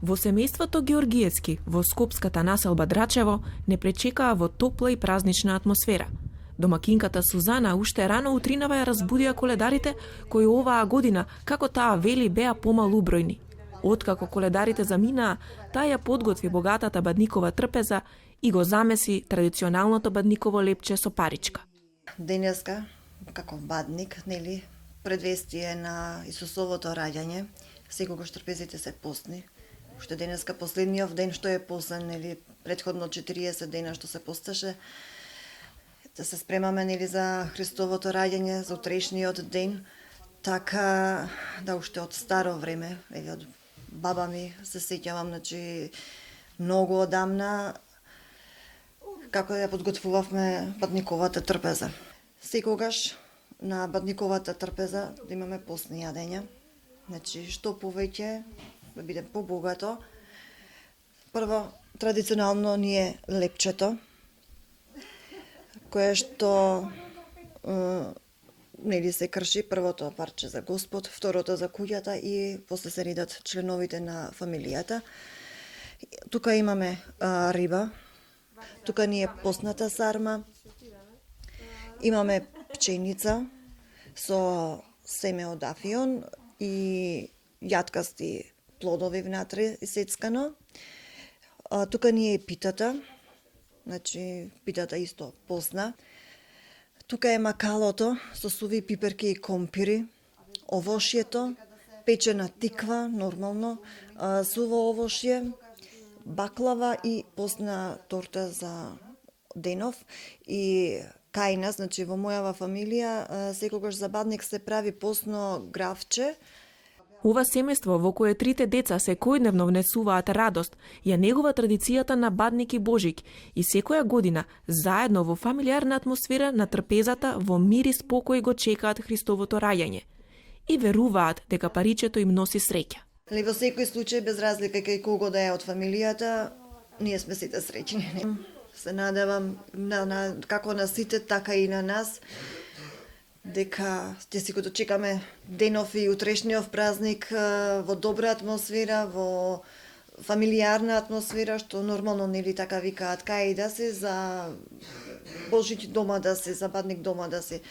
Во семејството Георгиевски, во скопската населба Драчево, не пречекаа во топла и празнична атмосфера. Домакинката Сузана уште рано утринава ја разбудија коледарите, кои оваа година, како таа вели, беа помалу бројни. Откако коледарите заминаа, таа ја подготви богатата бадникова трпеза и го замеси традиционалното бадниково лепче со паричка. Денеска, како бадник, нели, предвестие на Исусовото раѓање, секогаш трпезите се постни. Уште денеска последниот ден што е постен, нели, претходно 40 дена што се посташе, да се спремаме, нели, за Христовото раѓање, за утрешниот ден, така да уште од старо време, од баба ми се сеќавам, значи многу одамна како ја подготвувавме бадниковата трпеза. Секогаш на бадниковата трпеза да имаме постни јадења, значи што повеќе да биде побогато. Прво, традиционално ни е лепчето, кое што нели се крши, првото парче за Господ, второто за куќата и после се редат членовите на фамилијата. Тука имаме риба, тука ни е постната сарма, имаме пченица со семе од афион и јаткасти плодови внатре исецкано. Тука ни е питата, значи питата исто постна. Тука е макалото со суви пиперки и компири, овошјето, печена тиква, нормално, суво овошје, баклава и постна торта за денов и кај нас, значи во мојава фамилија, секогаш за бадник се прави постно гравче. Ова семејство во кое трите деца секојдневно внесуваат радост, ја негува традицијата на бадник и Божик и секоја година заедно во фамилиарна атмосфера на трпезата во мир и спокој го чекаат Христовото раѓање и веруваат дека паричето им носи среќа. Во секој случај, без разлика кај кого да е од фамилијата, ние сме сите среќни. Се надевам како на сите, така и на нас, дека ќе си го дочекаме денов и утрешниот празник во добра атмосфера, во фамилиарна атмосфера, што нормално, нели, така викаат, кај да се, за Божич дома да се, за бадник дома да се.